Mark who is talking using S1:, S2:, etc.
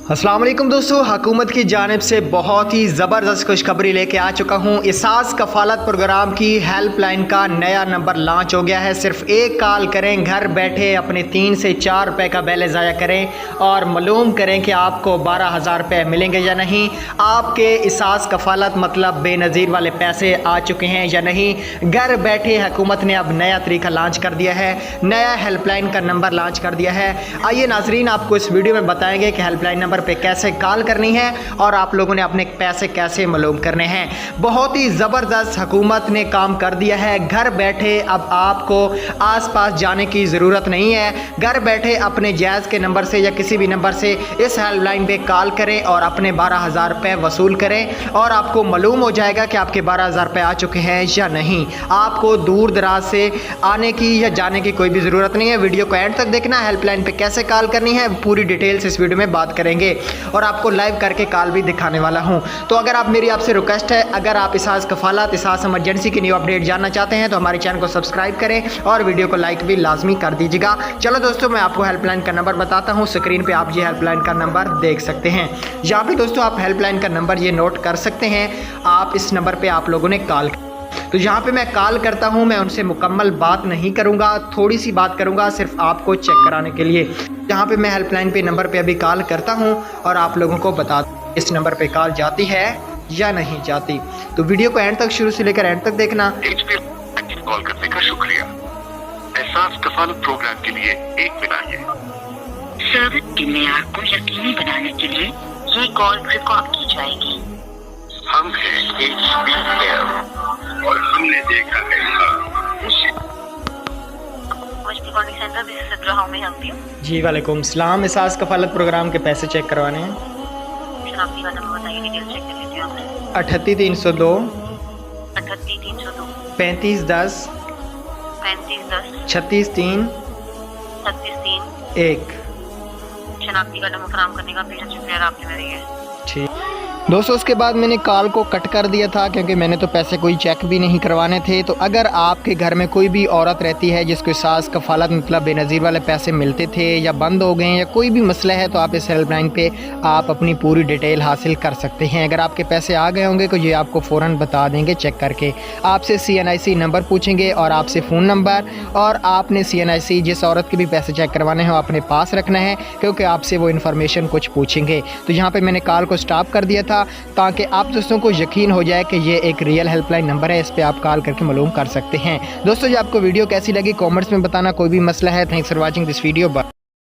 S1: अस्सलाम वालेकुम दोस्तों, हुकूमत की जानिब से बहुत ही ज़बरदस्त खुशखबरी लेके आ चुका हूँ। एहसास कफ़ालत प्रोग्राम की हेल्पलाइन का नया नंबर लॉन्च हो गया है। सिर्फ एक कॉल करें, घर बैठे अपने 3 से 4 रुपये का बैलेंस ज़ाया करें और मालूम करें कि आपको 12,000 रुपये मिलेंगे या नहीं। आपके एहसास कफ़ालत मतलब बेनज़ीर वाले पैसे आ चुके हैं या नहीं। घर बैठे हुकूमत ने अब नया तरीका लॉन्च कर दिया है, नया हेल्पलाइन का नंबर लॉन्च कर दिया है। आइए नाजरीन, आपको इस वीडियो में बताएंगे कि हेल्पलाइन नंबर पे कैसे कॉल करनी है और आप लोगों ने अपने पैसे कैसे मालूम करने हैं। बहुत ही ज़बरदस्त हुकूमत ने काम कर दिया है। घर बैठे अब आपको आसपास जाने की ज़रूरत नहीं है। घर बैठे अपने जायज़ के नंबर से या किसी भी नंबर से इस हेल्पलाइन पे कॉल करें और अपने 12,000 रुपये वसूल करें और आपको मालूम हो जाएगा कि आपके 12,000 रुपये आ चुके हैं या नहीं। आपको दूर दराज से आने की या जाने की कोई भी ज़रूरत नहीं है। वीडियो को एंड तक देखना। हेल्पलाइन पे कैसे कॉल करनी है पूरी डिटेल्स इस वीडियो में बात करेंगे और आपको लाइव करके कॉल भी दिखाने वाला हूं। तो अगर आप मेरी आपसे रिक्वेस्ट है, अगर आप एहसास कफ़ालत, एहसास इमरजेंसी की न्यू अपडेट जानना चाहते हैं तो हमारे चैनल को सब्सक्राइब करें और वीडियो को लाइक भी लाजमी कर दीजिएगा। चलो दोस्तों, मैं आपको हेल्पलाइन का नंबर बताता हूं। स्क्रीन पे आप ये हेल्पलाइन का नंबर देख सकते हैं। यहाँ पे दोस्तों आप हेल्पलाइन का नंबर ये नोट कर सकते हैं। आप इस नंबर पर आप लोगों ने कॉल, तो यहाँ पे मैं कॉल करता हूँ। मैं उनसे मुकम्मल बात नहीं करूँगा, थोड़ी सी बात करूँगा सिर्फ आपको चेक कराने के लिए। यहाँ पे मैं हेल्पलाइन पे नंबर पे अभी कॉल करता हूँ और आप लोगों को बता दूँ इस नंबर पे कॉल जाती है या नहीं जाती। तो वीडियो को एंड तक, शुरू से लेकर एंड तक देखना।
S2: कॉल करने का शुक्रिया। एहसास कफ़ालत प्रोग्राम के लिए 1 मिलाइए।
S3: सर्विस के मेयार को यकीनी बनाने के लिए ये कॉल रिकॉर्ड की जाएगी।
S2: हम हैं HBL और हमने देखा है
S3: centre, this is Sidra, how may I help you?
S1: जी वालेकुम सलाम। एहसास कफ़ालत प्रोग्राम के पैसे चेक करवाने हैं।
S3: शनाख्ती का नंबर बताइए, डिटेल चेक कर लीजिए आपने।
S1: 38302
S3: 38302
S1: 3510
S3: 3510
S1: 363
S3: 363
S1: 1।
S3: शनाख्ती का नंबर फराहम करने का बेहद शुक्रिया, आपने मेरी है।
S1: ठीक दोस्तों, उसके बाद मैंने कॉल को कट कर दिया था क्योंकि मैंने तो पैसे कोई चेक भी नहीं करवाने थे। तो अगर आपके घर में कोई भी औरत रहती है जिसको एहसास कफ़ालत मतलब बेनज़ीर वाले पैसे मिलते थे या बंद हो गए या कोई भी मसला है, तो आप इस हेल्पलाइन पे आप अपनी पूरी डिटेल हासिल कर सकते हैं। अगर आपके पैसे आ गए होंगे तो ये आपको फ़ौरन बता देंगे चेक करके। आपसे CNIC नंबर पूछेंगे और आपसे फ़ोन नंबर, और आपने CNIC जिस औरत के भी पैसे चेक करवाने हैं वो अपने पास रखना है क्योंकि आपसे वो इन्फॉर्मेशन कुछ पूछेंगे। तो यहाँ पर मैंने कॉल को स्टॉप कर दिया था ताकि आप दोस्तों को यकीन हो जाए कि ये एक रियल हेल्पलाइन नंबर है। इस पे आप कॉल करके मालूम कर सकते हैं। दोस्तों, जो आपको वीडियो कैसी लगी कमेंट्स में बताना। कोई भी मसला है, thanks for watching this video.